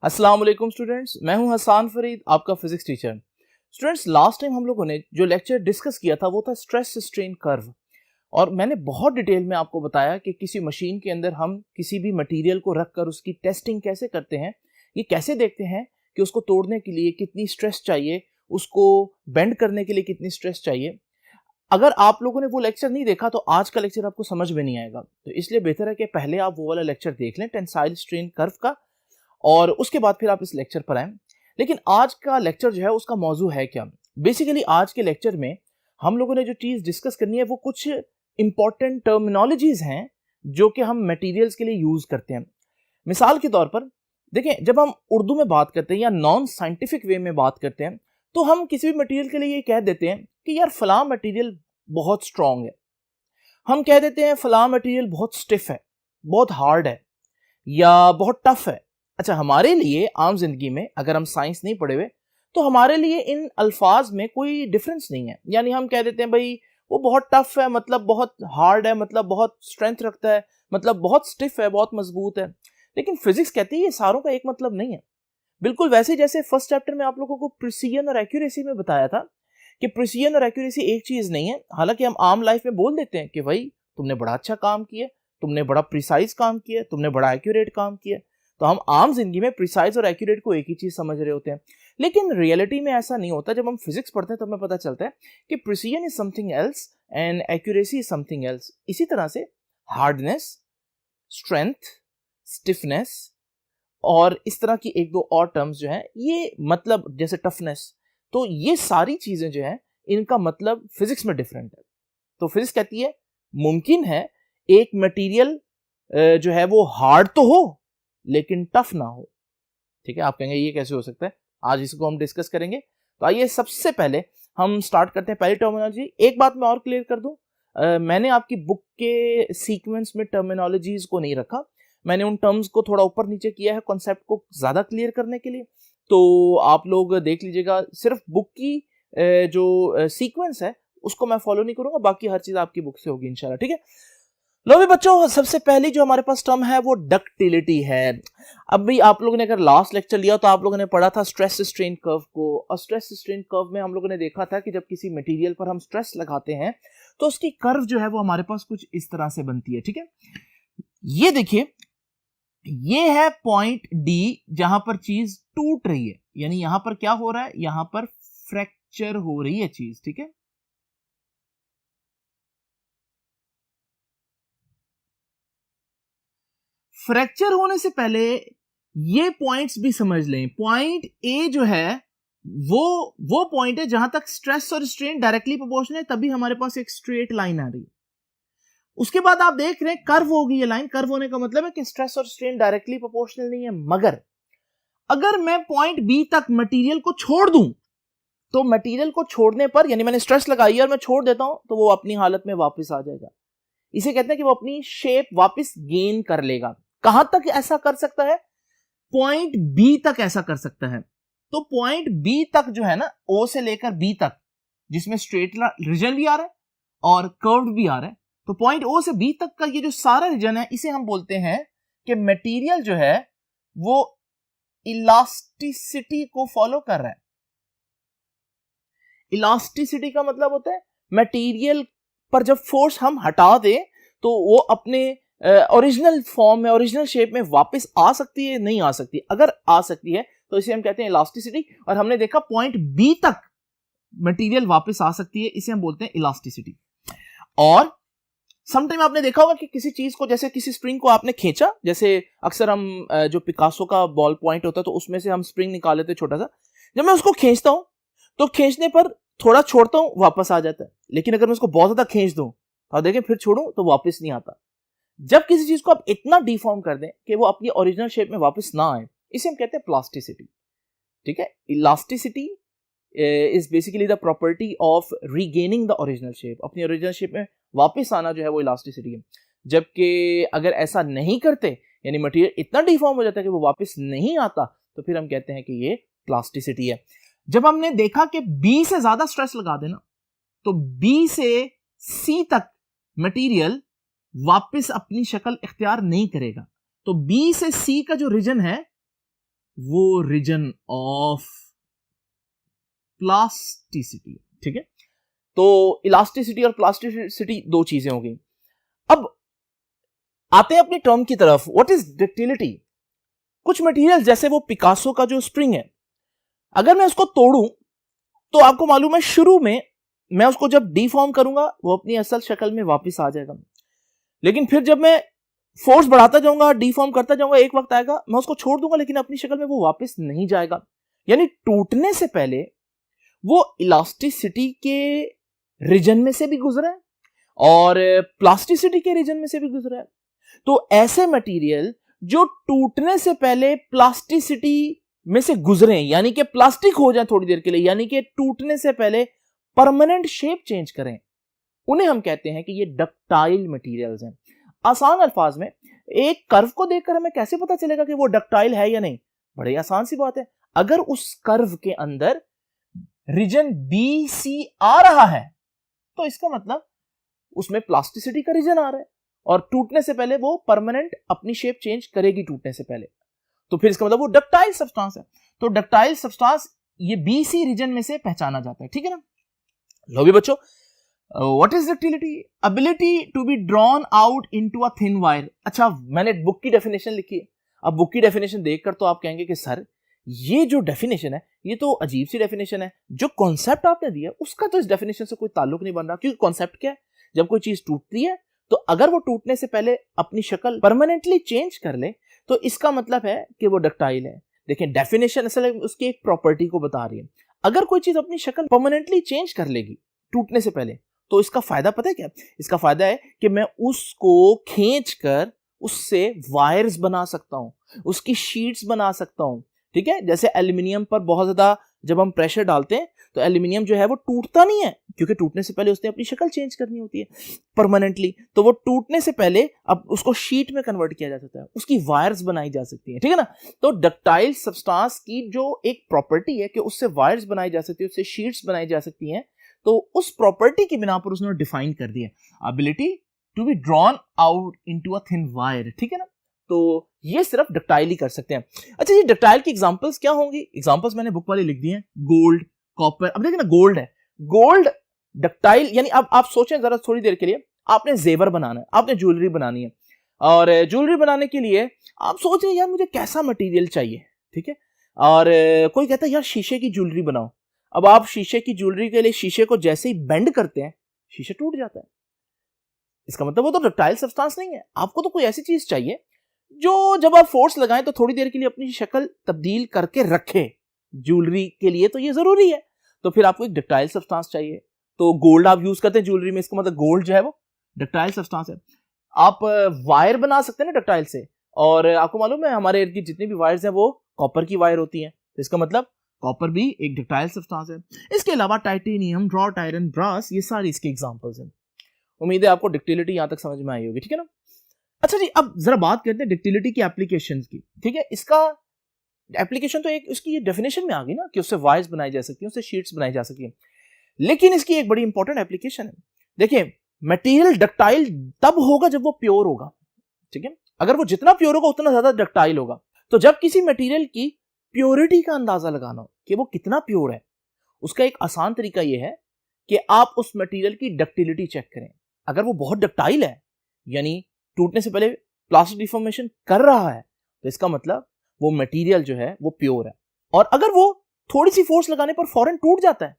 अस्सलाम वालेकुम स्टूडेंट्स, मैं हूं हसान फरीद, आपका physics teacher. Students, last time हम लोगों ने जो लेक्चर डिस्कस किया था वो था स्ट्रेस स्ट्रेन कर्व। और मैंने बहुत डिटेल में आपको बताया कि किसी मशीन के अंदर हम किसी भी मटेरियल को रखकर उसकी टेस्टिंग कैसे करते हैं, ये कैसे देखते हैं कि उसको तोड़ने के लिए कितनी स्ट्रेस चाहिए, उसको बेंड करने के लिए कितनी स्ट्रेस चाहिए। अगर आप लोगों ने वो लेक्चर नहीं देखा तो आज का लेक्चर आपको समझ में नहीं आएगा, तो इसलिए बेहतर है कि पहले आप वो वाला लेक्चर देख लें टेंसाइल स्ट्रेन कर्व का, और उसके बाद फिर आप इस लेक्चर पर आए। लेकिन आज का लेक्चर जो है उसका मौजू है क्या? बेसिकली आज के लेक्चर में हम लोगों ने जो चीज डिस्कस करनी है वो कुछ इंपॉर्टेंट टर्मिनोलॉजीज हैं जो कि हम मटेरियल्स के लिए यूज करते हैं। मिसाल के तौर पर देखें, जब हम उर्दू में बात करते हैं या नॉन साइंटिफिक वे में बात करते हैं तो हम किसी भी मटेरियल के लिए ये कह देते हैं कि यार फलां मटेरियल बहुत स्ट्रांग है, हम कह देते हैं फलां मटेरियल बहुत स्टिफ है, बहुत हार्ड है या बहुत टफ है। अच्छा, हमारे लिए आम जिंदगी में अगर हम साइंस नहीं पढ़े हुए तो हमारे लिए इन अल्फाज में कोई डिफरेंस नहीं है। यानी हम कह देते हैं भाई वो बहुत टफ है मतलब बहुत हार्ड है, मतलब बहुत स्ट्रेंथ रखता है, मतलब बहुत स्टिफ है, बहुत मजबूत है। लेकिन फिजिक्स कहती है ये सारों का एक मतलब नहीं है। बिल्कुल वैसे जैसे फर्स्ट चैप्टर में आप लोगों को प्रिसीजन और एक्यूरेसी में बताया था कि प्रिसीजन और एक्यूरेसी एक चीज नहीं है। हालांकि हम आम लाइफ में बोल देते हैं कि भाई तुमने बड़ा अच्छा काम किया, तुमने बड़ा प्रिसाइज काम किया, तुमने बड़ा एक्यूरेट काम किया, तो हम आम जिंदगी में प्रिसाइज और एक्यूरेट को एक ही चीज समझ रहे होते हैं। लेकिन रियलिटी में ऐसा नहीं होता। जब हम फिजिक्स पढ़ते हैं तो हमें पता चलता है कि precision is something else and accuracy is something else. इसी तरह से हार्डनेस, स्ट्रेंथ, स्टिफनेस और इस तरह की एक दो और टर्म्स जो हैं, ये मतलब जैसे टफनेस, तो ये सारी चीजें जो हैं इनका मतलब फिजिक्स में डिफरेंट है। तो फिजिक्स कहती है मुमकिन है एक मटेरियल जो है वो हार्ड तो हो लेकिन टफ ना हो। ठीक है, आप कहेंगे ये कैसे हो सकता है, आज इसको हम डिस्कस करेंगे। तो आइए सबसे पहले हम स्टार्ट करते हैं पहली टर्मिनोलॉजी। एक बात मैं और क्लियर कर दूं, मैंने आपकी बुक के सीक्वेंस में टर्मिनोलॉजीज को नहीं रखा, मैंने उन टर्म्स को थोड़ा ऊपर नीचे किया है कॉन्सेप्ट को ज्यादा क्लियर करने के लिए। तो आप लोग देख लीजिएगा, सिर्फ बुक की जो सीक्वेंस है उसको मैं फॉलो नहीं करूंगा, बाकी हर चीज आपकी बुक से होगी इंशाल्लाह। ठीक है, लो भी बच्चों, सबसे पहली जो हमारे पास टर्म है वो डक्टिलिटी है। अब भी आप लोगों ने अगर लास्ट लेक्चर लिया तो आप लोगों ने पढ़ा था स्ट्रेस स्ट्रेन कर्व को, और स्ट्रेस स्ट्रेन कर्व में हम लोगों ने देखा था कि जब किसी मटेरियल पर हम स्ट्रेस लगाते हैं तो उसकी कर्व जो है वो हमारे पास कुछ इस तरह से बनती है। ठीक है, ये देखिए, ये है पॉइंट डी जहां पर चीज टूट रही है, यानी यहां पर क्या हो रहा है, यहां पर फ्रैक्चर हो रही है चीज। ठीक है, फ्रैक्चर होने से पहले ये पॉइंट्स भी समझ लें। पॉइंट ए जो है वो पॉइंट है जहां तक स्ट्रेस और स्ट्रेन डायरेक्टली प्रोपोर्शनल है, तभी हमारे पास एक स्ट्रेट लाइन आ रही है। उसके बाद आप देख रहे हैं कर्व होगी ये लाइन। कर्व होने का मतलब है कि स्ट्रेस और स्ट्रेन डायरेक्टली प्रोपोर्शनल नहीं है। मगर अगर मैं पॉइंट बी तक मटेरियल को छोड़ दूं तो मटेरियल को छोड़ने पर, यानी मैंने स्ट्रेस लगाई और मैं छोड़ देता हूं, तो वो अपनी हालत में वापस आ जाएगा। इसे कहते हैं कि वो अपनी शेप वापस गेन कर लेगा। कहां तक ऐसा कर सकता है? पॉइंट बी तक ऐसा कर सकता है। तो पॉइंट बी तक जो है ना, ओ से लेकर बी तक, जिसमें स्ट्रेट रीजन भी आ रहा है और कर्व्ड भी आ रहा है, तो पॉइंट ओ से बी तक का ये जो सारा रीजन है इसे हम बोलते हैं कि मटेरियल जो है वो इलास्टिसिटी को फॉलो कर रहा है। इलास्टिसिटी का मतलब होता है मटेरियल पर जब फोर्स हम हटा दें तो वो अपने ओरिजिनल फॉर्म में, ओरिजिनल शेप में वापस आ सकती है, नहीं आ सकती। अगर आ सकती है तो इसे हम कहते हैं इलास्टिसिटी। और हमने देखा पॉइंट बी तक मटेरियल वापस आ सकती है, इसे हम बोलते हैं इलास्टिसिटी। और समटाइम आपने देखा होगा कि किसी चीज को, जैसे किसी स्प्रिंग को आपने खींचा, जैसे अक्सर हम जो पिकासो का बॉल पॉइंट होता है तो उसमें से हम स्प्रिंग निकाल लेते छोटा सा। जब मैं उसको खींचता हूं तो खींचने पर थोड़ा छोड़ता हूं, वापस आ जाता है। लेकिन अगर मैं उसको बहुत ज्यादा खींच दूं और देखें फिर छोड़ूं तो वापस नहीं आता। जब किसी चीज को आप इतना डिफॉर्म कर दें कि वो अपनी ओरिजिनल शेप में वापस ना आए, इसे हम कहते हैं प्लास्टिसिटी। ठीक है, elasticity is basically the property of regaining the original shape. अपनी ओरिजिनल शेप में वापस आना जो है वो इलास्टिसिटी है। जबकि अगर ऐसा नहीं करते, यानी मटेरियल इतना डिफॉर्म हो जाता है कि वो वापस नहीं आता, तो फिर हम कहते हैं कि ये प्लास्टिसिटी है। जब हमने देखा कि बी से ज्यादा स्ट्रेस लगा देना तो बी से सी तक मटेरियल वापस अपनी शक्ल इख्तियार नहीं करेगा। तो बी से सी का जो रीजन है वो रीजन ऑफ प्लास्टिसिटी। ठीक है, तो इलास्टिसिटी और प्लास्टिसिटी दो चीजें हो गई। अब आते हैं अपनी टर्म की तरफ, व्हाट इज डक्टिलिटी। कुछ मटेरियल जैसे वो पिकासो का जो स्प्रिंग है, अगर मैं उसको तोड़ूं तो आपको मालूम है शुरू में मैं उसको जब डीफॉर्म करूंगा वो अपनी असल शक्ल में वापस आ जाएगा, लेकिन फिर जब मैं फोर्स बढ़ाता जाऊंगा, डीफॉर्म करता जाऊंगा, एक वक्त आएगा मैं उसको छोड़ दूंगा लेकिन अपनी शक्ल में वो वापस नहीं जाएगा। यानी टूटने से पहले वो इलास्टिसिटी के रीजन में से भी गुजरा है और प्लास्टिसिटी के रीजन में से भी गुजरा है। तो ऐसे मटेरियल जो टूटने से पहले प्लास्टिसिटी में से गुजरे, यानी कि प्लास्टिक हो जाए थोड़ी देर के लिए, यानी कि टूटने से पहले परमानेंट शेप चेंज करें, उन्हें हम कहते हैं कि ये डक्टाइल मटेरियल्स हैं। आसान अल्फाज में एक कर्व को देखकर हमें कैसे पता चलेगा कि वो डक्टाइल है या नहीं? बड़ी आसान सी बात है, अगर उस कर्व के अंदर रीजन बी सी आ रहा है तो इसका मतलब उसमें प्लास्टिसिटी का रीजन आ रहा है और टूटने से पहले वो परमानेंट अपनी शेप चेंज करेगी टूटने से पहले, तो फिर इसका मतलब वो डक्टाइल सब्सटेंस है। तो डक्टाइल सब्सटेंस ये बी सी रीजन में से पहचाना जाता है। ठीक है ना। लो भी बच्चों, what is ductility? Ability to be drawn out into a thin wire. अच्छा, मैंने बुक की डेफिनेशन लिखी है। अब बुक की डेफिनेशन देखकर तो आप कहेंगे कि सर ये जो डेफिनेशन है ये तो अजीब सी डेफिनेशन है, जो कॉन्सेप्ट आपने दिया उसका तो इस डेफिनेशन से कोई ताल्लुक नहीं बन रहा। क्योंकि कॉन्सेप्ट क्या है, जब कोई चीज टूटती है तो अगर वो टूटने से पहले अपनी शक्ल परमानेंटली चेंज कर ले तो इसका मतलब है कि वो डक्टाइल है। देखिए डेफिनेशन असल उसकी एक प्रॉपर्टी को बता रही है। अगर कोई चीज अपनी शक्ल परमानेंटली चेंज कर लेगी टूटने से पहले तो इसका फायदा पता है क्या? इसका फायदा है कि मैं उसको खींचकर उससे वायर्स बना सकता हूं, उसकी शीट्स बना सकता हूं। ठीक है, जैसे एल्यूमिनियम पर बहुत ज्यादा जब हम प्रेशर डालते हैं तो एल्यूमिनियम जो है वो टूटता नहीं है, क्योंकि टूटने से पहले उसने अपनी शक्ल चेंज करनी होती है परमानेंटली। तो वो टूटने से पहले अब उसको शीट में कन्वर्ट किया जा सकता है, उसकी वायर्स बनाई जा सकती है। ठीक है ना। तो डक्टाइल सब्सटेंस की जो एक प्रॉपर्टी है कि उससे वायर्स बनाई जा सकती है, उससे शीट्स बनाई जा सकती हैं, तो उस प्रॉपर्टी की बिना पर उसने डिफाइन कर दिया ability to be drawn out into a thin wire. ठीक है ना। तो ये सिर्फ डक्टाइल ही कर सकते हैं। अच्छा, ये डक्टाइल की एग्जांपल्स क्या होंगी? एग्जांपल्स मैंने बुक वाली लिख दी हैं, गोल्ड, कॉपर। अब देखिए ना, गोल्ड है, गोल्ड डक्टाइल, यानी अब आप सोचें जरा थोड़ी देर के लिए, आपने जेवर बनाना है, आपने ज्वेलरी बनानी है, और ज्वेलरी बनाने के लिए आप सोच रहे हैं यार मुझे कैसा मटेरियल चाहिए। ठीक है, और कोई कहता है यार शीशे की ज्वेलरी बनाओ। अब आप शीशे की ज्वेलरी के लिए शीशे को जैसे ही बेंड करते हैं शीशे टूट जाता है। इसका मतलब वो तो डक्टाइल सब्सटेंस नहीं है। आपको तो कोई ऐसी चीज चाहिए जो जब आप फोर्स लगाएं तो थोड़ी देर के लिए अपनी शक्ल तब्दील करके रखे। ज्वेलरी के लिए तो ये जरूरी है, तो फिर आपको एक डक्टाइल सब्सटेंस चाहिए। तो गोल्ड आप यूज करते हैं ज्वेलरी में, इसका मतलब गोल्ड जो है वो डक्टाइल सब्सटेंस है। आप वायर बना सकते हैं ना डक्टाइल से, और आपको मालूम है हमारे इर्द गिर्द जितनी भी वायर्स हैं वो कॉपर की वायर होती हैं, तो इसका मतलब कॉपर भी एक डक्टाइल सब्सटेंस है। इसके अलावा टाइटेनियम, रॉट आयरन, ब्रास, ये सारी इसके एग्जांपल्स हैं। उम्मीद है आपको डक्टिलिटी यहां तक समझ में आई होगी। ठीक है ना। अच्छा जी, अब जरा बात करते हैं डक्टिलिटी की एप्लीकेशंस की। ठीक है, इसका एप्लीकेशन तो एक उसकी डेफिनेशन में आ गई ना कि उससे वायर्स बनाई जा सकती हैं, उससे शीट्स बनाई जा सकती हैं, लेकिन इसकी एक बड़ी इंपॉर्टेंट एप्लीकेशन है। देखिए, मटेरियल डक्टाइल तब होगा जब वो प्योर होगा। ठीक है, अगर वो जितना प्योर होगा उतना ज्यादा डक्टाइल होगा। तो जब किसी मटेरियल की प्योरिटी का अंदाजा लगाना हो कि वो कितना प्योर है, उसका एक आसान तरीका यह है कि आप उस मटेरियल की डक्टिलिटी चेक करें। अगर वो बहुत डक्टाइल है, यानी टूटने से पहले प्लास्टिक डिफॉर्मेशन कर रहा है, तो इसका मतलब वो मटेरियल जो है वो प्योर है। और अगर वो थोड़ी सी फोर्स लगाने पर फौरन टूट जाता है,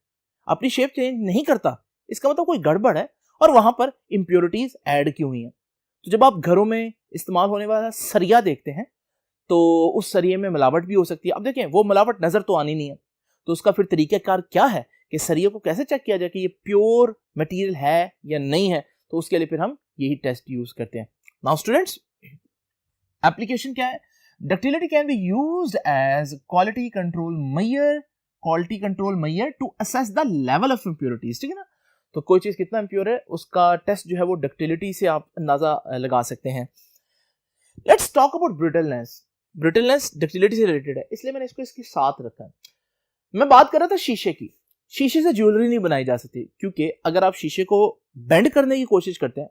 अपनी शेप चेंज नहीं करता, इसका मतलब कोई गड़बड़ है और वहां पर इंप्योरिटीज ऐड की हुई हैं। तो जब आप घरों में इस्तेमाल होने वाला सरिया देखते हैं तो उस सरिये में मिलावट भी हो सकती है। अब देखें, वो मिलावट नजर तो आनी नहीं है, तो उसका फिर तरीकाकार क्या है कि सरिये को कैसे चेक किया जाए कि ये प्योर मटेरियल है या नहीं है। तो उसके लिए फिर हम यही टेस्ट यूज करते हैं। नाउ स्टूडेंट्स, एप्लीकेशन क्या है? Ductility can be used as quality control measure to assess the level of impurities. ठीक है ना। तो कोई चीज कितना इंप्योर है उसका टेस्ट जो है वो डक्टिलिटी से आप अंदाजा लगा सकते हैं। Let's talk about brittleness. Brittleness ductility से रिलेटेड है, इसलिए मैंने इसको इसके साथ रखा है। मैं बात कर रहा था शीशे की। शीशे से ज्वेलरी नहीं बनाई जा सकती, क्योंकि अगर आप शीशे को बेंड करने की कोशिश करते हैं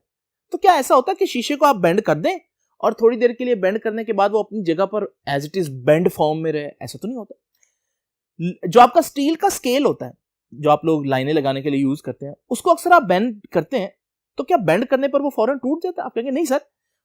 तो क्या ऐसा होता है कि शीशे को आप बेंड कर दें और थोड़ी देर के लिए बेंड करने के बाद वो अपनी जगह पर as it is bend form में रहे, ऐसा तो नहीं होता। जो आपका स्टील का स्केल होता है, जो आप लोग लाइनें लगाने के लिए यूज करते हैं, उसको अक्सर आप बेंड करते हैं, तो क्या बेंड करने पर वो फौरन टूट जाता है? आप कहेंगे नहीं सर,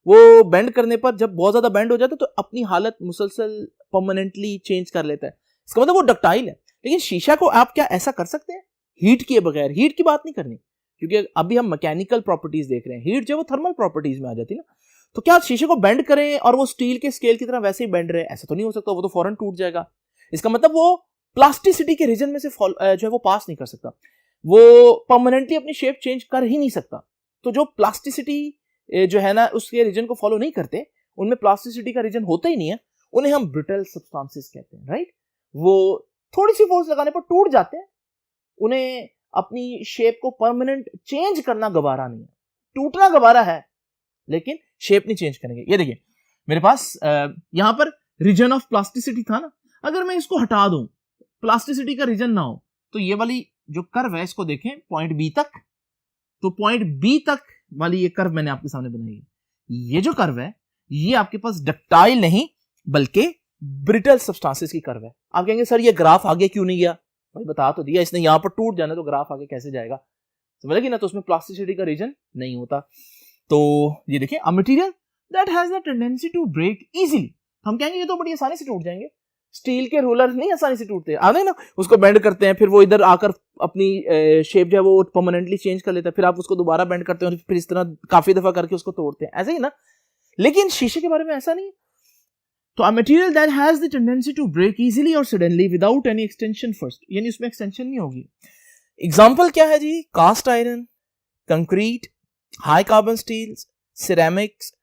वो बेंड करने पर जब बहुत ज्यादा बेंड हो जाता है तो अपनी हालत मुसलसल परमानेंटली चेंज कर लेता है। इसका मतलब वो डक्टाइल है। लेकिन शीशा को आप क्या ऐसा कर सकते हैं हीट किए बगैर? हीट की बात नहीं करनी, क्योंकि अभी हम मैकेनिकल प्रॉपर्टीज देख रहे हैं। हीट जो वो थर्मल प्रॉपर्टीज में आ जाती है ना। तो क्या शीशे को बेंड करें और वो स्टील के स्केल की तरह वैसे ही बेंड रहे? ऐसा तो नहीं हो सकता, वो तो फौरन टूट जाएगा। इसका मतलब वो प्लास्टिसिटी के रीजन में से जो है वो पास नहीं कर सकता, वो परमानेंटली अपनी शेप चेंज कर ही नहीं सकता। तो जो प्लास्टिसिटी जो है ना उसके रीजन को फॉलो नहीं करते, उनमें प्लास्टिसिटी का रीजन होता ही नहीं है, उन्हें हम ब्रिटल सब्सटेंसेस कहते हैं, राइट। वो थोड़ी सी फोर्स लगाने पर टूट जाते हैं, उन्हें अपनी शेप को परमानेंट चेंज करना गवारा नहीं है। टूटना गवारा है लेकिन शेप नहीं चेंज करेंगे। ये देखिए मेरे पास यहां पर रीजन ऑफ प्लास्टिसिटी था ना, अगर मैं इसको हटा दूं, प्लास्टिसिटी का रीजन ना हो, तो ये वाली जो कर्व है इसको देखें पॉइंट बी तक, तो पॉइंट बी तक वाली ये कर्व मैंने आपके सामने बनाई है। ये जो कर्व है ये आपके पास डक्टाइल नहीं बल्कि ब्रिटल सब्सटेंसेस की कर्व है। आप कहेंगे सर ये ग्राफ आगे क्यों नहीं गया? भाई बता तो दिया, इसने यहां पर टूट जाना तो ग्राफ आगे कैसे जाएगा? समझ लगी ना। तो उसमें प्लास्टिसिटी का रीजन नहीं होता। तो ये देखिए a material that has the tendency to break easily, हम कहेंगे ये तो बड़ी आसानी से टूट जाएंगे। स्टील के रोलर नहीं आसानी से टूटते, आने ना, उसको बेंड करते हैं, फिर वो इधर आकर अपनी शेप जो है वो परमानेंटली चेंज कर लेता है, फिर आप उसको दोबारा बेंड करते हैं और फिर इस तरह काफी दफा करके उसको तोड़ते हैं, ऐसे ही ना। लेकिन शीशे के बारे में ऐसा नहीं। तो a material that has the tendency to break easily और suddenly without any extension first, यानी उसमें एक्सटेंशन नहीं होगी। एग्जांपल क्या है जी? Cast iron, concrete, high carbon steel, ceramics,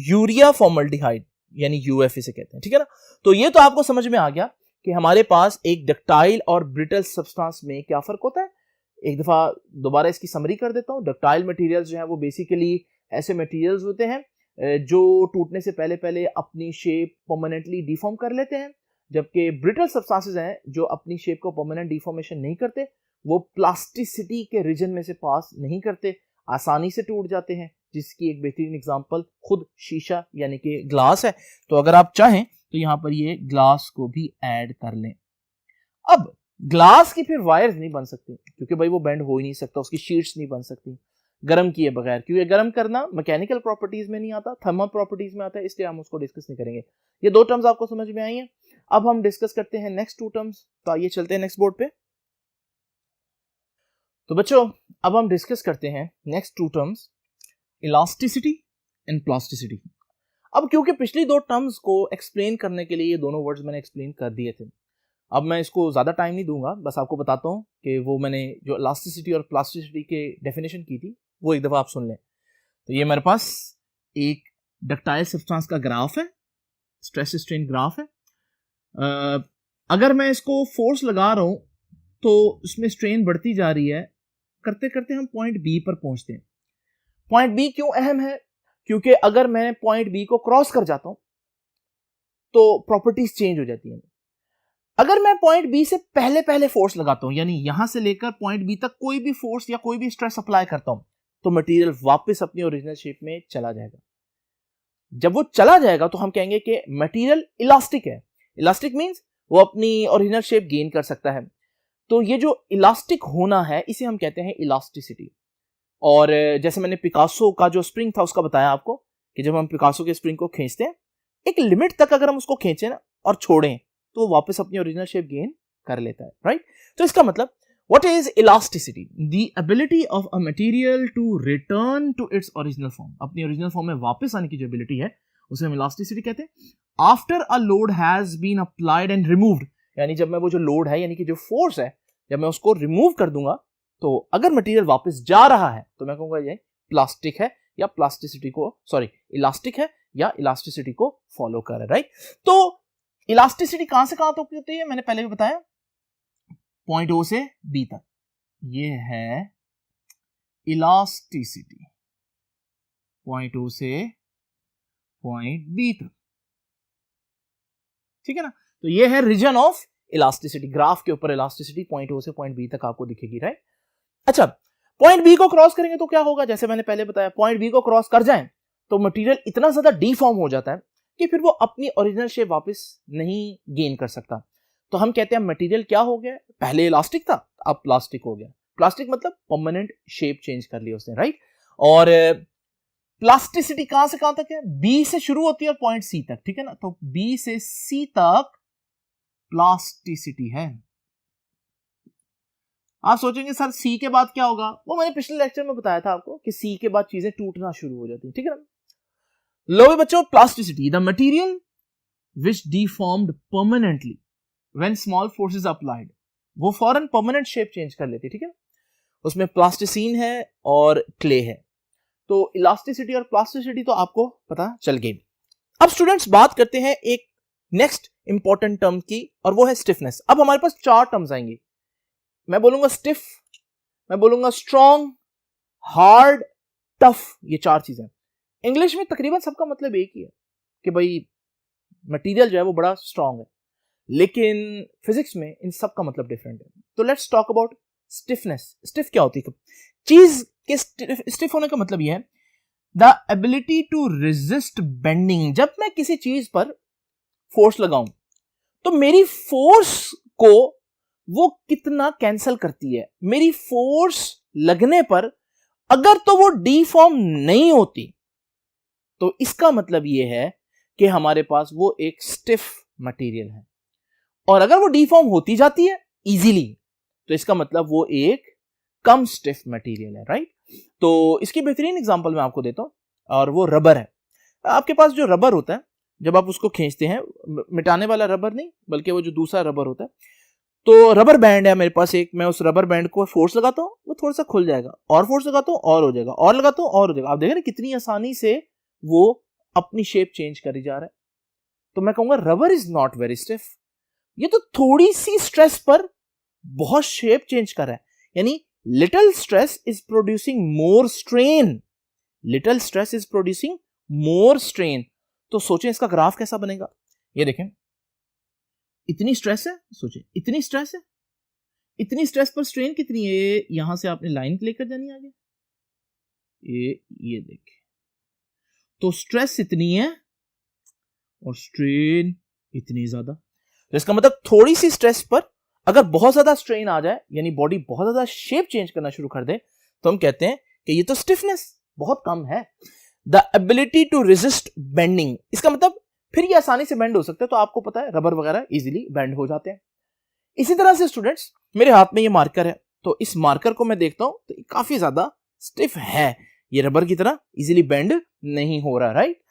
urea formaldehyde यानी यूएफ इसे कहते हैं, ठीक है ना। तो ये तो आपको समझ में आ गया कि हमारे पास एक डक्टाइल और ब्रिटल सब्सटेंस में क्या फर्क होता है। एक दफा दोबारा इसकी समरी कर देता हूं। डक्टाइल मटेरियल्स जो है वो बेसिकली ऐसे मटेरियल्स होते हैं जो टूटने से पहले पहले अपनी शेप परमानेंटली डिफॉर्म कर लेते हैं, जबकि ब्रिटल सब्सटेंसेस हैं जो अपनी शेप को परमानेंट डिफॉर्मेशन नहीं करते, वो प्लास्टिसिटी के रीजन में से पास नहीं करते, आसानी से टूट जाते हैं, जिसकी एक बेहतरीन एग्जांपल खुद शीशा यानी कि ग्लास है। तो अगर आप चाहें तो यहां पर ये ग्लास को भी ऐड कर लें। अब ग्लास की फिर वायर्स नहीं बन सकती, क्योंकि भाई वो बेंड हो ही नहीं सकता, उसकी शीट्स नहीं बन सकती गर्म किए बगैर, क्योंकि गर्म करना मैकेनिकल प्रॉपर्टीज में नहीं आता, थर्मल प्रॉपर्टीज में आता है, इसलिए हम उसको डिस्कस नहीं करेंगे। ये दो टर्म्स आपको समझ में आई हैं। अब हम डिस्कस करते हैं नेक्स्ट टू टर्म्स। तो आइए चलते हैं नेक्स्ट बोर्ड पे। तो बच्चों अब हम डिस्कस करते हैं next two terms, elasticity and plasticity. अब क्योंकि पिछली दो टर्म्स को एक्सप्लेन करने के लिए ये दोनों वर्ड्स मैंने एक्सप्लेन कर दिए थे, अब मैं इसको ज़्यादा टाइम नहीं दूंगा, बस आपको बताता हूँ कि वो मैंने जो इलास्टिसिटी और प्लास्टिसिटी के डेफिनेशन की थी वो एक दफ़ा आप सुन लें। तो ये मेरे पास एक डक्टाइल सब्सटेंस का ग्राफ है, स्ट्रेस स्ट्रेन ग्राफ है। अगर मैं इसको फोर्स लगा रहा हूँ तो उसमें स्ट्रेन बढ़ती जा रही है, करते करते हम पॉइंट बी पर पहुंचते हैं। पॉइंट बी क्यों अहम है? क्योंकि अगर मैं पॉइंट बी को क्रॉस कर जाता हूं तो प्रॉपर्टीज चेंज हो जाती हैं। अगर मैं पॉइंट बी से पहले पहले फोर्स लगाता हूं, यानी यहां से लेकर पॉइंट बी तक कोई भी फोर्स या कोई भी स्ट्रेस अप्लाई करता हूं, तो मटेरियल वापस अपनी ओरिजिनल शेप में चला जाएगा। जब वो चला जाएगा तो हम कहेंगे कि मटेरियल इलास्टिक है। इलास्टिक मींस वो अपनी ओरिजिनल शेप गेन कर सकता है। तो ये जो इलास्टिक होना है इसे हम कहते हैं इलास्टिसिटी। और जैसे मैंने पिकासो का जो स्प्रिंग था उसका बताया आपको कि जब हम पिकासो के स्प्रिंग को खींचते हैं एक लिमिट तक अगर हम उसको खींचें ना और छोड़ें तो वो वापस अपनी ओरिजिनल शेप गेन कर लेता है, राइट। तो इसका मतलब what is elasticity? The ability of a material to return to its original form, अपनी ओरिजिनल फॉर्म में वापस आने की जो एबिलिटी है उसे हम इलास्टिसिटी कहते हैं। After a load has been applied and removed, यानी जब मैं वो जो लोड है यानी कि जो फोर्स है जब मैं उसको रिमूव कर दूंगा तो अगर मटेरियल वापस जा रहा है तो मैं कहूंगा ये प्लास्टिक है या प्लास्टिसिटी को इलास्टिक है या इलास्टिसिटी को फॉलो कर रहा है, राइट। तो इलास्टिसिटी कहां से कहां तक होती है मैंने पहले भी बताया, पॉइंट ओ से बी तक। ये है इलास्टिसिटी, पॉइंट ओ से पॉइंट बी तक, ठीक है ना। तो ये है रीजन ऑफ इलास्टिसिटी। ग्राफ के ऊपर इलास्टिसिटी पॉइंट ओ से पॉइंट बी तक आपको दिखेगी, राइट। अच्छा, पॉइंट बी को क्रॉस करेंगे तो क्या होगा? जैसे मैंने पहले बताया, पॉइंट बी को क्रॉस कर जाएं तो मटेरियल इतना ज्यादा डीफॉर्म हो जाता है कि फिर वो अपनी ओरिजिनल शेप वापस नहीं गेन कर सकता। तो हम कहते हैं मटेरियल क्या हो गया, पहले इलास्टिक था अब प्लास्टिक हो गया। प्लास्टिक मतलब परमानेंट शेप चेंज कर लिया उसने, राइट। और प्लास्टिसिटी कहां से कहां तक है, बी से शुरू होती है और पॉइंट सी तक, ठीक है ना। तो बी से सी तक प्लास्टिसिटी है। आप सोचेंगे सर सी के बाद क्या होगा, वो मैंने पिछले लेक्चर में बताया था आपको कि सी के बाद चीजें टूटना शुरू हो जाती है, ठीक है ना। लो बच्चों, plasticity the material which deformed permanently when small forces applied, वो फॉरन परमानेंट शेप चेंज कर लेती है, ठीक है। उसमें प्लास्टिसीन है और क्ले है। तो इलास्टिसिटी और प्लास्टिसिटी तो आपको पता चल गई। अब स्टूडेंट्स बात करते हैं एक नेक्स्ट इंपॉर्टेंट टर्म की, और वो है स्टिफनेस। अब हमारे पास 4 टर्म्स आएंगे। मैं बोलूंगा स्टिफ, मैं बोलूंगा स्ट्रॉन्ग, हार्ड, टफ, ये 4 चीजें। इंग्लिश में तकरीबन सबका मतलब एक ही है कि भाई मटेरियल जो है वो बड़ा स्ट्रॉन्ग है, लेकिन फिजिक्स में इन सब का मतलब डिफरेंट है। तो let's talk about stiffness. Stiff क्या होती है? चीज के स्टिफ होने का मतलब यह है the ability to resist bending. जब मैं किसी चीज पर फोर्स लगाऊं तो मेरी फोर्स को वो कितना कैंसल करती है। मेरी फोर्स लगने पर अगर तो वो डीफॉर्म नहीं होती तो इसका मतलब यह है कि हमारे पास वो एक स्टिफ मटेरियल है, और अगर वो डीफॉर्म होती जाती है इजीली तो इसका मतलब वो एक कम स्टिफ मटेरियल है, राइट। तो इसकी बेहतरीन एग्जांपल मैं आपको देता हूं, और वो रबर है। आपके पास जो रबर होता है जब आप उसको खींचते हैं, मिटाने वाला रबर नहीं बल्कि वो जो दूसरा रबर होता है, तो रबर बैंड है मेरे पास एक, मैं उस रबर बैंड को फोर्स लगाता हूं वो थोड़ा सा खुल जाएगा, और फोर्स लगाता हूं और हो जाएगा, और लगाता हूं और हो जाएगा। आप देख रहे हैं कितनी आसानी से वो अपनी शेप चेंज करी जा रहा है। तो मैं कहूंगा rubber is not very stiff. ये तो थोड़ी सी स्ट्रेस पर बहुत शेप चेंज कर रहा है, यानी little stress is producing more strain, little stress is producing more strain. तो सोचें इसका ग्राफ कैसा बनेगा। ये देखें, इतनी स्ट्रेस है, सोचें इतनी स्ट्रेस है, इतनी स्ट्रेस पर स्ट्रेन कितनी है। यहां से आपने लाइन लेकर जानी आगे, ये देखें, तो स्ट्रेस इतनी है और स्ट्रेन इतनी ज्यादा। तो इसका मतलब थोड़ी सी स्ट्रेस पर अगर बहुत ज्यादा स्ट्रेन आ जाए, यानी बॉडी बहुत ज्यादा शेप चेंज करना शुरू कर दे, तो हम कहते हैं कि ये तो स्टिफनेस बहुत कम है। The ability to resist bending, इसका मतलब फिर ये आसानी से बेंड हो सकता है। तो आपको पता है रबर वगैरह इजीली बेंड हो जाते हैं। इसी तरह से स्टूडेंट्स, मेरे हाथ में ये मार्कर है, तो इस मार्कर को मैं देखता हूं तो काफी ज्यादा स्टिफ है, ये रबर की तरह इजीली बेंड नहीं हो रहा, राइट।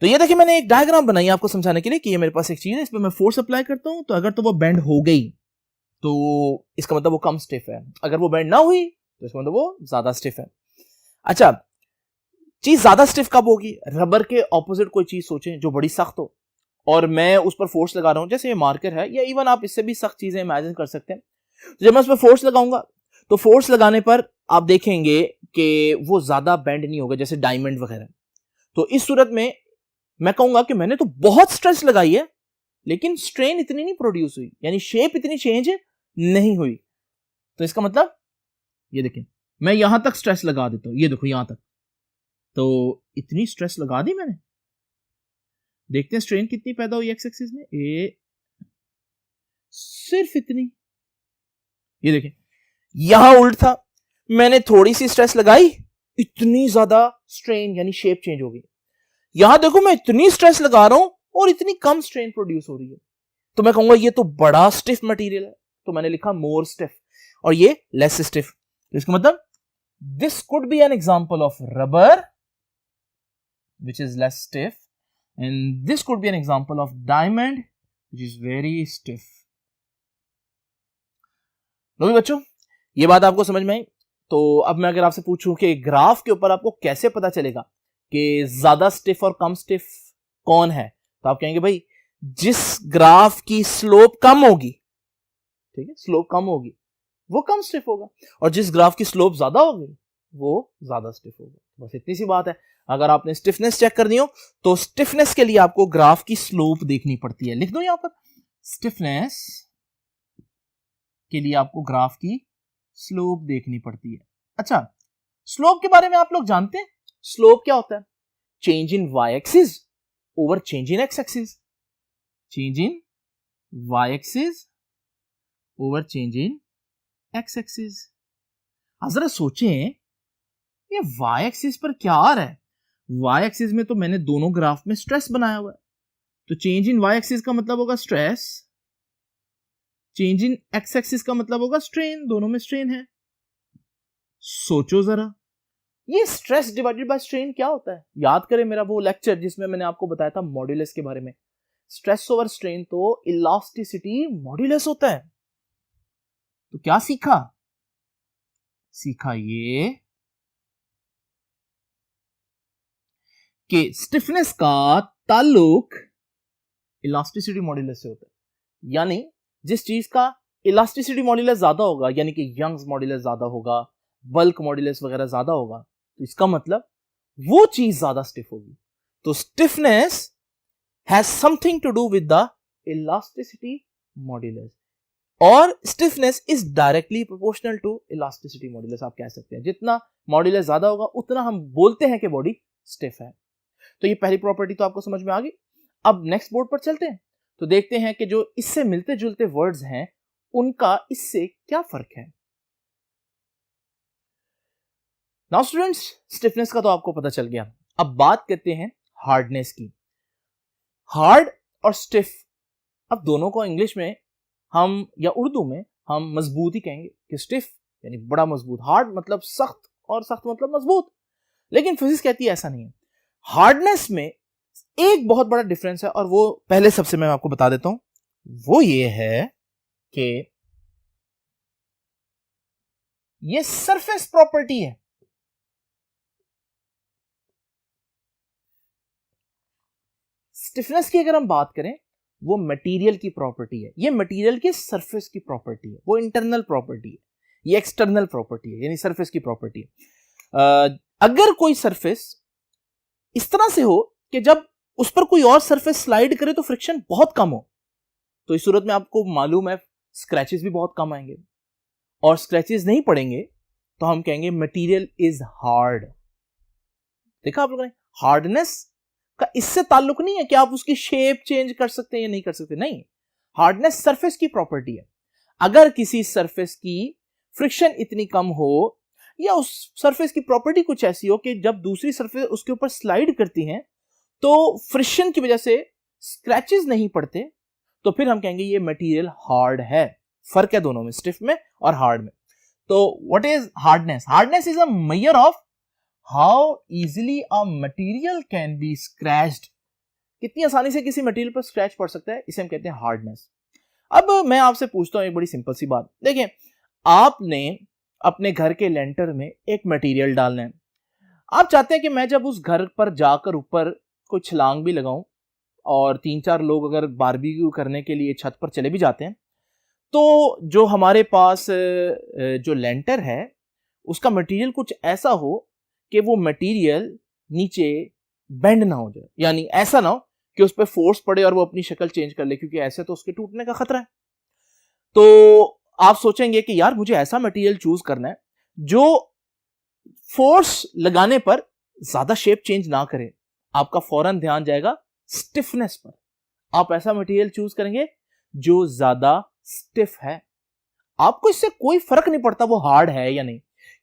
तो ये देखिए मैंने एक डायग्राम बनाई आपको समझाने के लिए कि ये मेरे पास एक चीज है, इस पर मैं फोर्स अप्लाई करता हूं तो अगर तो वो बेंड हो गई तो इसका मतलब वो कम स्टिफ है, अगर वो बेंड ना हुई तो इसका मतलब वो ज्यादा स्टिफ है। अच्छा, चीज ज्यादा स्टिफ कब होगी? रबर के ऑपोजिट कोई चीज सोचें जो बड़ी सख्त हो और मैं उस पर फोर्स लगा रहा हूं, जैसे ये मार्कर है, या इवन आप इससे भी सख्त चीजें इमेजिन कर सकते हैं। तो जब मैं उस पर फोर्स लगाऊंगा तो फोर्स लगाने पर आप देखेंगे कि वो ज्यादा बेंड नहीं होगा, जैसे डायमंड वगैरह। तो इस सूरत में मैं कहूंगा कि मैंने तो बहुत स्ट्रेस लगाई है लेकिन स्ट्रेन इतनी नहीं प्रोड्यूस हुई, यानी शेप इतनी चेंज नहीं हुई। तो इसका मतलब ये देखें, मैं यहां तक स्ट्रेस लगा देता हूं, ये देखो यहां तक, तो इतनी स्ट्रेस लगा दी मैंने। देखते हैं स्ट्रेन कितनी पैदा हुई एक्स एक्सिस में, सिर्फ इतनी। ये देखें यहां उल्ट था, मैंने थोड़ी सी स्ट्रेस लगाई, इतनी ज्यादा स्ट्रेन यानी शेप चेंज हो गई। यहां देखो मैं इतनी स्ट्रेस लगा रहा हूं और इतनी कम स्ट्रेन प्रोड्यूस हो रही है। तो मैं कहूंगा ये तो बड़ा स्टिफ मटेरियल है, तो मैंने लिखा मोर स्टिफ, और ये लेस स्टिफ। तो इसका मतलब this could be an example of rubber which is less stiff, and this could be an example of diamond which is very stiff. लो भी बच्चों, ये बात आपको समझ में आई। तो अब मैं अगर आपसे पूछूं कि ग्राफ के ऊपर आपको कैसे पता चलेगा कि ज्यादा स्टिफ और कम स्टिफ कौन है, तो आप कहेंगे भाई जिस ग्राफ की स्लोप कम होगी, ठीक है, स्लोप कम होगी वो कम स्टिफ होगा, और जिस ग्राफ की स्लोप ज्यादा होगी वो ज्यादा स्टिफ होगा। बस इतनी सी बात है। अगर आपने स्टिफनेस चेक करनी हो तो स्टिफनेस के लिए आपको ग्राफ की स्लोप देखनी पड़ती है। लिख दो यहां पर, स्टिफनेस के लिए आपको ग्राफ की स्लोप देखनी पड़ती है। अच्छा, स्लोप के बारे में आप लोग जानते हैं? स्लोप क्या होता है? change in y-axis over change in x-axis. Change in y-axis over change in x-axis. जरा सोचें ये y-axis पर क्या आ रहा है? y-axis में तो मैंने दोनों ग्राफ में स्ट्रेस बनाया हुआ है, तो चेंज इन y-axis का मतलब होगा स्ट्रेस, चेंज इन x-axis का मतलब होगा स्ट्रेन, दोनों में स्ट्रेन है। सोचो जरा, ये स्ट्रेस डिवाइडेड बाय स्ट्रेन क्या होता है? याद करें मेरा वो लेक्चर जिसमें मैंने आपको बताया था मॉड्यूलस के बारे में। स्ट्रेस ओवर स्ट्रेन तो इलास्टिसिटी मॉड्यूलस होता है। तो क्या सीखा? सीखा ये कि स्टिफनेस का ताल्लुक इलास्टिसिटी मॉड्यूलस से होता है। यानी जिस चीज का इलास्टिसिटी मॉड्यूलस ज्यादा होगा, यानी कि यंग्स मॉड्यूलस ज्यादा होगा, बल्क मॉड्यूलस वगैरह ज्यादा होगा, तो इसका मतलब वो चीज ज्यादा स्टिफ होगी। तो stiffness has something to do with the elasticity modulus, और stiffness is directly proportional to elasticity modulus. आप कह सकते हैं जितना मॉड्यूलस ज्यादा होगा उतना हम बोलते हैं कि बॉडी स्टिफ है। तो ये पहली प्रॉपर्टी तो आपको समझ में आ गई। अब नेक्स्ट बोर्ड पर चलते हैं, तो देखते हैं कि जो इससे मिलते जुलते वर्ड्स हैं उनका इससे क्या फर्क है। नाउ स्टूडेंट्स, स्टिफनेस का तो आपको पता चल गया। अब बात करते हैं हार्डनेस की। हार्ड और स्टिफ, अब दोनों को इंग्लिश में हम या उर्दू में हम मजबूत ही कहेंगे कि स्टिफ यानी बड़ा मजबूत, हार्ड मतलब सख्त और सख्त मतलब मजबूत। लेकिन फिजिक्स कहती है ऐसा नहीं है। हार्डनेस में एक बहुत बड़ा डिफरेंस है, और वो पहले सबसे मैं आपको बता देता हूं। वो ये है कि ये सरफेस प्रॉपर्टी है। स्टिफनेस की अगर हम बात करें, वो मटेरियल की प्रॉपर्टी है। ये मटेरियल के सरफेस की प्रॉपर्टी है, वो इंटरनल प्रॉपर्टी है। ये एक्सटर्नल प्रॉपर्टी है, यानी सरफेस की प्रॉपर्टी है। अगर कोई सरफेस इस तरह से हो कि जब उस पर कोई और सरफेस स्लाइड करे तो फ्रिक्शन बहुत कम हो, तो इस सूरत में आपको मालूम है स्क्रैचेस भी बहुत कम आएंगे, और स्क्रैचेस नहीं पड़ेंगे तो हम कहेंगे मटेरियल इज हार्ड। देखा आप लोगों ने, हार्डनेस का इससे ताल्लुक नहीं है कि आप उसकी शेप चेंज कर सकते हैं या नहीं कर सकते, नहीं। हार्डनेस सरफेस की प्रॉपर्टी है। अगर किसी सरफेस की फ्रिक्शन इतनी कम हो, या उस सरफेस की प्रॉपर्टी कुछ ऐसी हो कि जब दूसरी सरफेस उसके ऊपर स्लाइड करती हैं तो फ्रिक्शन की वजह से स्क्रैचेस नहीं पड़ते, तो फिर हम कहेंगे ये मटेरियल हार्ड है। फर्क है दोनों में, स्टिफ में और हार्ड में। तो what is hardness? Hardness is a measure of how easily a material can be scratched. कितनी आसानी से किसी मटेरियल पर स्क्रैच पड़ सकता है, इसे हम कहते हैं हार्डनेस। अब मैं आपसे पूछता हूं एक बड़ी सिंपल सी बात। देखिए, आपने अपने घर के लेंटर में एक मटेरियल डालना है। आप चाहते हैं कि मैं जब उस घर पर जाकर ऊपर कोई छलांग भी लगाऊं, और 3-4 लोग अगर बारबेक्यू करने के लिए छत पर चले भी जाते हैं, तो जो हमारे पास जो लेंटर है उसका मटेरियल कुछ ऐसा हो कि वो मटेरियल नीचे बेंड ना हो जाए, यानी ऐसा ना हो कि उस पर फोर्स पड़े और वो अपनी शक्ल चेंज कर ले, क्योंकि ऐसे तो उसके टूटने का खतरा है। तो आप सोचेंगे कि यार मुझे ऐसा मटेरियल चूज करना है जो फोर्स लगाने पर ज्यादा शेप चेंज ना करे। आपका फौरन ध्यान जाएगा स्टिफनेस पर। आप ऐसा मटेरियल चूज करेंगे जो ज्यादा स्टिफ है। आपको इससे कोई फर्क नहीं पड़ता वो हार्ड है या नहीं,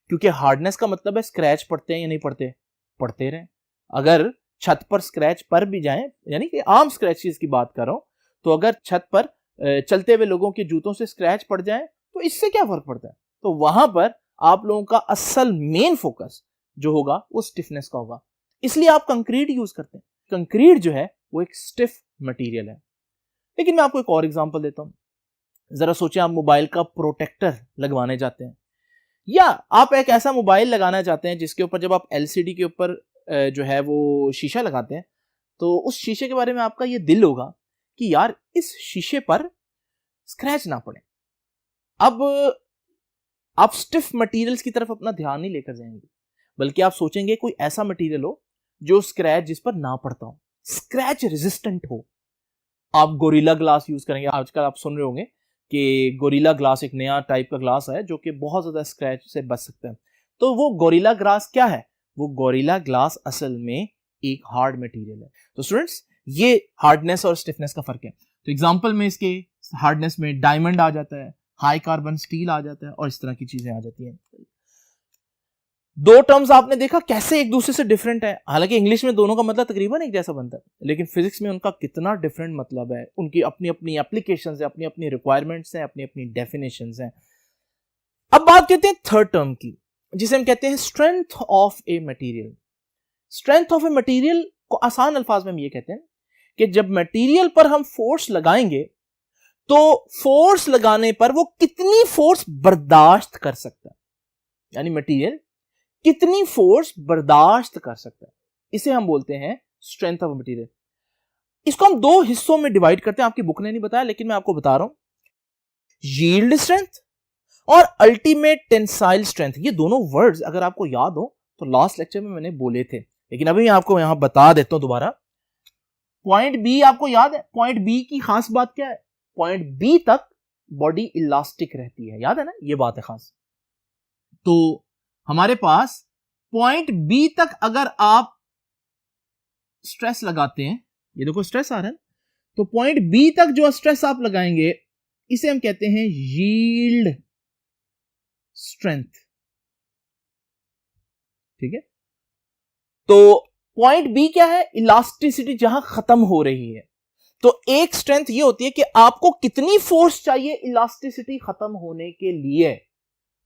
क्योंकि हार्डनेस का मतलब है स्क्रैच पड़ते हैं या नहीं पड़ते, पड़ते रहे। अगर छत पर स्क्रैच पर भी जाए, यानी कि आम स्क्रैचेस की बात कर रहा हूं, तो अगर छत पर चलते हुए लोगों के जूतों से स्क्रैच पड़ जाए तो इससे क्या फर्क पड़ता है? तो वहां पर आप लोगों का असल मेन फोकस जो होगा वो स्टिफनेस का होगा। इसलिए आप कंक्रीट यूज करते हैं। कंक्रीट जो है वो एक स्टिफ मटेरियल है। लेकिन मैं आपको एक और एग्जांपल देता हूं। जरा सोचें, आप मोबाइल का प्रोटेक्टर लगवाने जाते हैं, या आप एक ऐसा मोबाइल लगाना चाहते हैं जिसके ऊपर जब आप एलसीडी के ऊपर जो है वो शीशा लगाते हैं, तो उस शीशे के बारे में आपका ये दिल होगा कि यार इस शीशे पर स्क्रैच ना पड़े। अब आप स्टिफ मटेरियल्स की तरफ अपना ध्यान नहीं लेकर जाएंगे, बल्कि आप सोचेंगे कोई ऐसा मटेरियल हो जो स्क्रैच जिस पर ना पड़ता हो, स्क्रैच रेजिस्टेंट हो। आप गोरिल्ला ग्लास यूज करेंगे। आजकल आप सुन रहे होंगे कि गोरिल्ला ग्लास एक नया टाइप का ग्लास है जो कि बहुत ज्यादा स्क्रैच से बच सकता है। तो वो गोरिल्ला ग्लास क्या है? वो गोरिल्ला ग्लास असल में एक हार्ड मटेरियल है। तो स्टूडेंट्स ये हार्डनेस और स्टिफनेस का फर्क है। तो एग्जांपल में इसके हार्डनेस में डायमंड आ जाता है, हाई कार्बन स्टील आ जाता है और इस तरह की चीजें आ जाती हैं। दो टर्म्स आपने देखा कैसे एक दूसरे से डिफरेंट है, हालांकि इंग्लिश में दोनों का मतलब तकरीबन एक जैसा बनता है, लेकिन फिजिक्स में उनका कितना डिफरेंट मतलब है, उनकी अपनी अपनी एप्लीकेशंस है, अपनी अपनी रिक्वायरमेंट्स हैं, अपनी अपनी डेफिनेशंस हैं। अब बात करते हैं थर्ड टर्म की, जिसे हम कहते हैं strength of a material. Strength of a material को आसान अल्फाज में हम ये कहते हैं कि जब मटेरियल पर हम फोर्स लगाएंगे तो फोर्स लगाने पर वो कितनी फोर्स बर्दाश्त कर सकता है, यानी मटेरियल कितनी फोर्स बर्दाश्त कर सकता है, इसे हम बोलते हैं स्ट्रेंथ ऑफ मटेरियल। इसको हम दो हिस्सों में डिवाइड करते हैं, आपकी बुक ने नहीं बताया लेकिन मैं आपको बता रहा हूं, यील्ड स्ट्रेंथ और अल्टीमेट टेंसाइल स्ट्रेंथ। ये दोनों वर्ड्स अगर आपको याद हो तो लास्ट लेक्चर में मैंने बोले थे, लेकिन अभी मैं आपको यहां बता देता हूं दोबारा। पॉइंट बी आपको याद है, पॉइंट बी की खास बात क्या है, पॉइंट बी तक बॉडी इलास्टिक रहती है, याद है ना, ये बात है खास। तो हमारे पास पॉइंट बी तक अगर आप स्ट्रेस लगाते हैं, ये देखो स्ट्रेस आ रहा है, तो पॉइंट बी तक जो स्ट्रेस आप लगाएंगे इसे हम कहते हैं यील्ड स्ट्रेंथ, ठीक है। तो पॉइंट बी क्या है, इलास्टिसिटी जहां खत्म हो रही है। तो एक स्ट्रेंथ ये होती है कि आपको कितनी फोर्स चाहिए इलास्टिसिटी खत्म होने के लिए,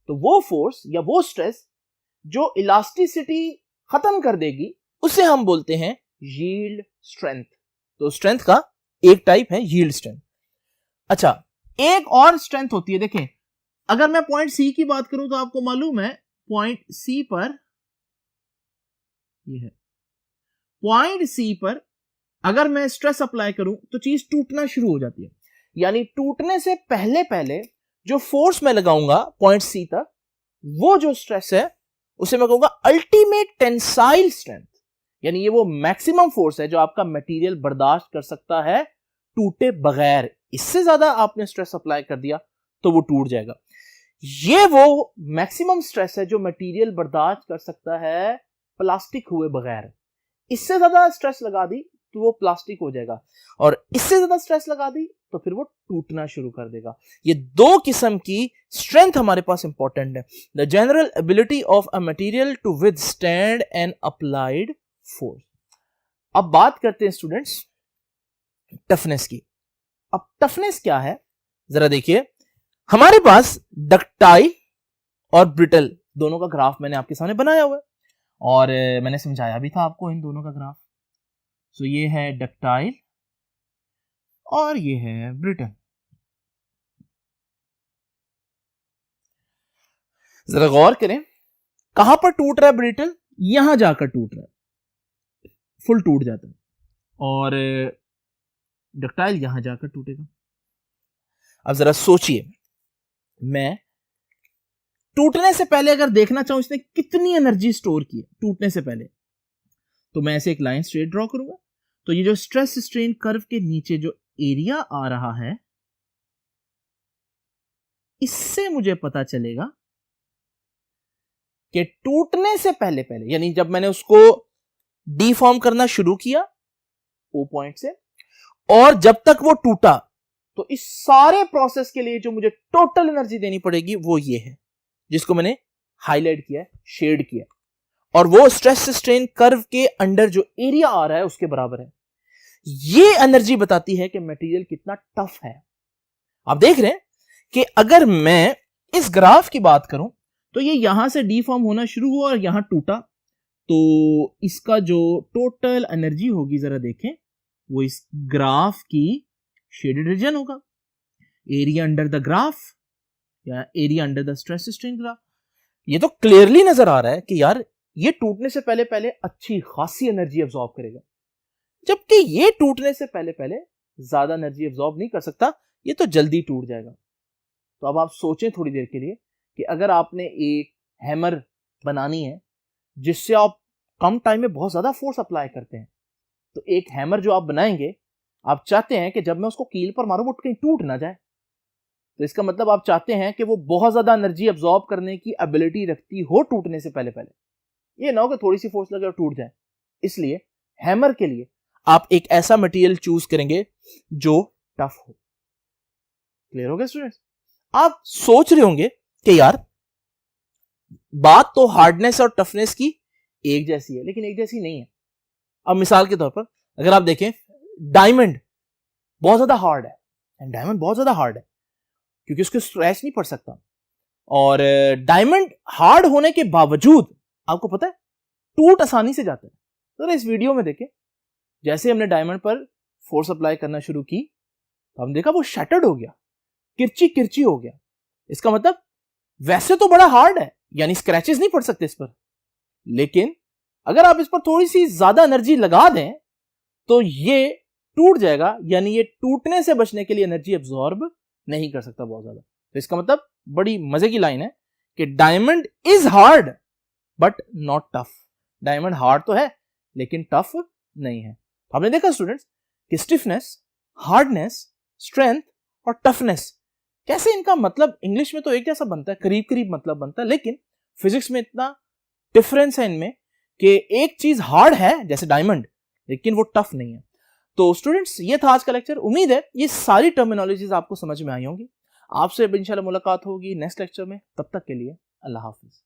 तो वो फोर्स या वो स्ट्रेस जो इलास्टिसिटी खत्म कर देगी उसे हम बोलते हैं यील्ड स्ट्रेंथ। तो स्ट्रेंथ का एक टाइप है यील्ड स्ट्रेंथ। अच्छा, एक और स्ट्रेंथ होती है, देखें अगर मैं पॉइंट सी की बात करूं तो आपको मालूम है पॉइंट सी पर, ये है पॉइंट सी पर अगर मैं स्ट्रेस अप्लाई करूं तो चीज टूटना शुरू हो जाती है, यानी टूटने से पहले पहले जो फोर्स मैं लगाऊंगा पॉइंट सी तक, वो जो स्ट्रेस है उसे मैं कहूंगा अल्टीमेट टेंसाइल स्ट्रेंथ, यानी ये वो मैक्सिमम फोर्स है जो आपका मटेरियल बर्दाश्त कर सकता है टूटे बगैर। इससे ज्यादा आपने स्ट्रेस अप्लाई कर दिया तो वो टूट जाएगा। ये वो मैक्सिमम स्ट्रेस है जो मटेरियल बर्दाश्त कर सकता है प्लास्टिक हुए बगैर। इससे ज्यादा स्ट्रेस लगा दी तो वो प्लास्टिक हो जाएगा, और इससे ज्यादा स्ट्रेस लगा दी तो फिर वो टूटना शुरू कर देगा। ये दो किस्म की स्ट्रेंथ हमारे पास इंपॉर्टेंट है। The general ability of a material to withstand an applied force. अब बात करते हैं स्टूडेंट्स टफनेस की। अब टफनेस क्या है जरा देखिए, हमारे पास डक्टाइल और ब्रिटल दोनों का ग्राफ मैंने आपके सामने बनाया हुआ है और मैंने समझाया भी था आपको इन दोनों का ग्राफ। सो ये है डक्टाइल और ये है ब्रिटल। जरा गौर करें, कहां पर टूट रहा है ब्रिटल, यहां जाकर टूट रहा है, फुल टूट जाता है, और डक्टाइल यहां जाकर टूटेगा। अब जरा सोचिए, मैं टूटने से पहले अगर देखना चाहूं इसने कितनी एनर्जी स्टोर की है टूटने से पहले, तो मैं ऐसे एक लाइन स्ट्रेट ड्रॉ करूंगा। तो ये जो स्ट्रेस स्ट्रेन कर्व के नीचे जो एरिया आ रहा है, इससे मुझे पता चलेगा कि टूटने से पहले पहले, यानी जब मैंने उसको डीफॉर्म करना शुरू किया ओ पॉइंट से, और जब तक वो टूटा, तो इस सारे प्रोसेस के लिए जो मुझे टोटल एनर्जी देनी पड़ेगी वो ये है, जिसको मैंने हाईलाइट किया है, शेड किया, और वो स्ट्रेस स्ट्रेन कर्व के अंडर जो एरिया आ रहा है उसके बराबर है। ये एनर्जी बताती है कि मटेरियल कितना टफ है। आप देख रहे हैं कि अगर मैं इस ग्राफ की बात करूं तो ये यहां से डीफॉर्म होना शुरू हुआ और यहां टूटा, तो इसका जो टोटल एनर्जी होगी जरा देखें, वो इस ग्राफ की शेडेड रीजन होगा, एरिया अंडर द ग्राफ या area under the stress strain graph. ये तो क्लियरली नजर आ रहा है कि यार ये टूटने से पहले पहले अच्छी खासी एनर्जी एब्जॉर्ब करेगा, जबकि ये टूटने से पहले पहले ज्यादा एनर्जी एब्जॉर्ब नहीं कर सकता, ये तो जल्दी टूट जाएगा। तो अब आप सोचें थोड़ी देर के लिए कि अगर आपने एक हैमर बनानी है जिससे आप कम टाइम में बहुत ज्यादा फोर्स अप्लाई करते हैं, तो एक हैमर जो आप बनाएंगे, आप चाहते हैं कि जब मैं उसको कील पर मारूं वो कहीं टूट ना जाए। तो इसका मतलब आप चाहते हैं कि वो बहुत ज्यादा एनर्जी एब्जॉर्ब करने की एबिलिटी रखती हो टूटने से पहले पहले, ये ना हो कि थोड़ी सी फोर्स लगे और टूट जाए। इसलिए हैमर के लिए आप एक ऐसा मटेरियल चूज करेंगे जो टफ हो। क्लियर हो गया स्टूडेंट्स? आप सोच रहे होंगे कि यार बात तो हार्डनेस और टफनेस की एक जैसी है, लेकिन एक जैसी नहीं है। अब मिसाल के तौर पर अगर आप देखें, डायमंड बहुत ज्यादा हार्ड है, एंड डायमंड बहुत ज्यादा हार्ड है क्योंकि उसको स्क्रैच नहीं पड़ सकता। और डायमंड हार्ड होने के बावजूद आपको पता है टूट आसानी से जाता है। तो इस वीडियो में देखें, जैसे हमने डायमंड पर फोर्स अप्लाई करना शुरू की तो हमने देखा वो शैटर्ड हो गया, किरची किरची हो गया। इसका मतलब वैसे तो बड़ा हार्ड है, यानी स्क्रैचेस नहीं पड़ सकते इस पर, लेकिन अगर आप इस पर थोड़ी सी ज्यादा एनर्जी लगा दें तो ये टूट जाएगा, यानी ये टूटने से बचने के लिए एनर्जी एब्जॉर्ब नहीं कर सकता बहुत ज्यादा। तो इसका मतलब बड़ी मजे की लाइन है कि diamond is hard but not tough. Diamond hard तो है लेकिन टफ नहीं है। आपने देखा स्टूडेंट्स कि स्टिफनेस, हार्डनेस, स्ट्रेंथ और टफनेस कैसे इनका मतलब इंग्लिश में तो एक जैसा बनता है, करीब करीब मतलब बनता है, लेकिन फिजिक्स में इतना डिफरेंस है इनमें कि एक चीज हार्ड है जैसे डायमंड, लेकिन वो टफ नहीं है। तो स्टूडेंट्स ये था आज का लेक्चर। उम्मीद है ये सारी टर्मिनोलॉजीज आपको समझ में आई होंगी। आपसे इंशाल्लाह मुलाकात होगी नेक्स्ट लेक्चर में। तब तक के लिए अल्लाह हाफिज।